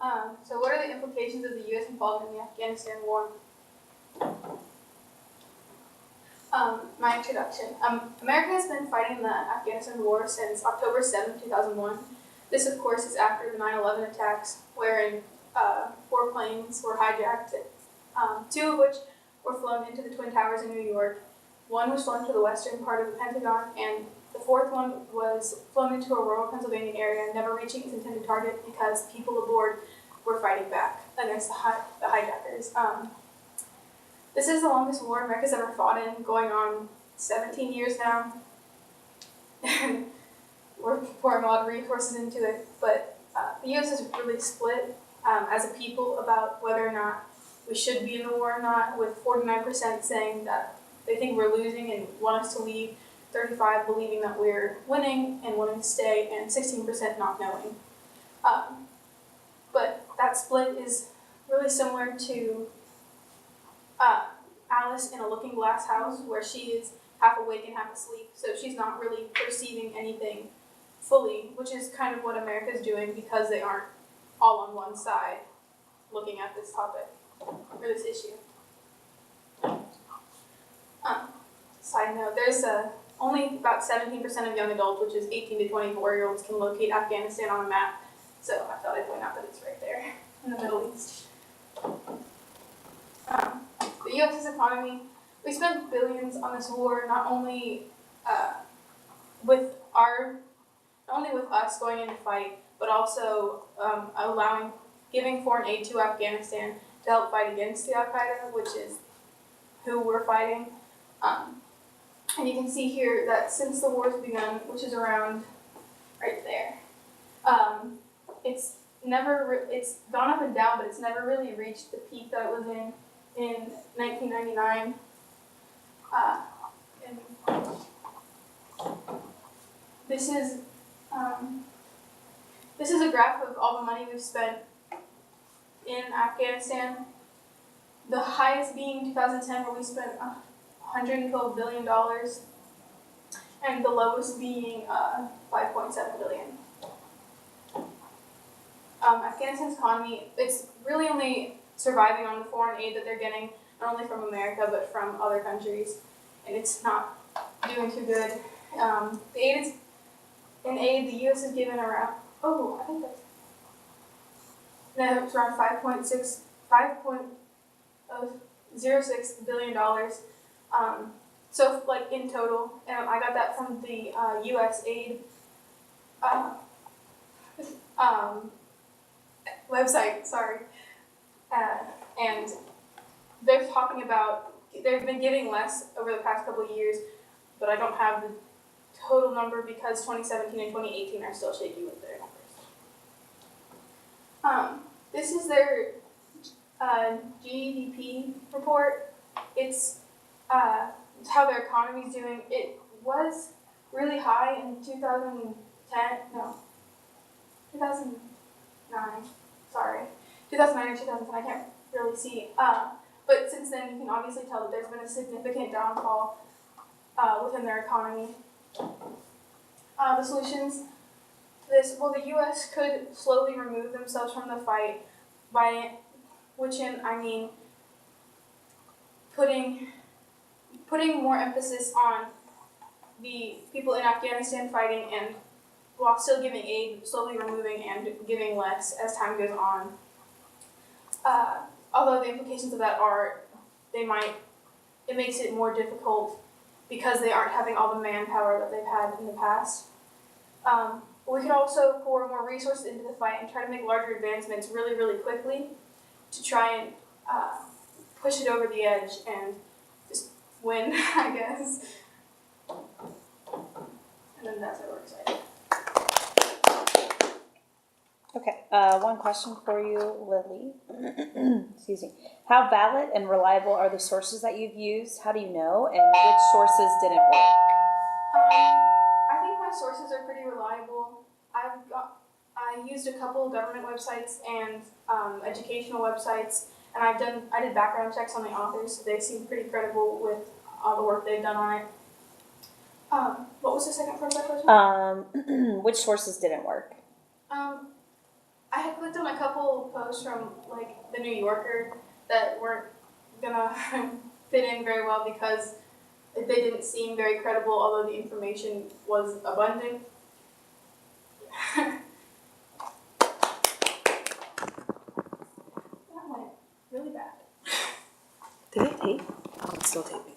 So what are the implications of the U.S. involvement in the Afghanistan war? My introduction. America has been fighting the Afghanistan war since October 7, 2001. This, of course, is after the 9/11 attacks, wherein 4 planes were hijacked, 2 of which were flown into the Twin Towers in New York. 1 was flown to the western part of the Pentagon, and the 4th one was flown into a rural Pennsylvania area, never reaching its intended target because people aboard were fighting back against the hijackers. This is the longest war America's ever fought in, going on 17 years now. We're pouring a lot of resources into it, but the U.S. is really split as a people about whether or not we should be in the war or not, with 49% saying that they think we're losing and want us to leave, 35% believing that we're winning and wanting to stay, and 16% not knowing. But that split is really similar to Alice in a looking glass house, where she is half awake and half asleep, so she's not really perceiving anything fully, which is kind of what America's doing because they aren't all on one side looking at this topic or this issue. Side note, there's only about 17% of young adults, which is 18 to 24-year-olds, can locate Afghanistan on a map, so I thought I'd point out that it's right there in the Middle East. The U.S.'s economy, we spent billions on this war, not only with us going in to fight, but also giving foreign aid to Afghanistan to help fight against the Al-Qaeda, which is who we're fighting. And you can see here that since the war's begun, which is around right there, it's gone up and down, but it's never really reached the peak that it was in 1999. And this is a graph of all the money we've spent in Afghanistan. The highest being 2010, where we spent $112 billion, and the lowest being $5.7 billion. Afghanistan's economy, it's really only surviving on the foreign aid that they're getting, not only from America, but from other countries, and it's not doing too good. The U.S. has given around, it's around $5.06 billion. So like in total, I got that from the U.S. aid website, sorry. And they're talking about, they've been giving less over the past couple of years, but I don't have the total number because 2017 and 2018 are still shaky with their numbers. This is their GDP report. It's how their economy's doing. It was really high in 2009, or 2010, I can't really see. But since then, you can obviously tell that there's been a significant downfall within their economy. The solutions to this, the U.S. could slowly remove themselves from the fight, by which I mean putting more emphasis on the people in Afghanistan fighting, and while still giving aid, slowly removing and giving less as time goes on. Although the implications of that are, it makes it more difficult because they aren't having all the manpower that they've had in the past. We could also pour more resources into the fight and try to make larger advancements really, really quickly to try and push it over the edge and just win, I guess. And then that's how we're excited. Okay, one question for you, Lily. Excuse me. How valid and reliable are the sources that you've used? How do you know? And which sources didn't work? I think my sources are pretty reliable. I used a couple of government websites and educational websites, and I did background checks on the authors, so they seem pretty credible with all the work they've done on it. What was the second part of that question? Which sources didn't work? I had clicked on a couple posts from like the New Yorker that weren't gonna fit in very well because they didn't seem very credible, although the information was abundant. That went really bad. Did it tape? Oh, it's still taping.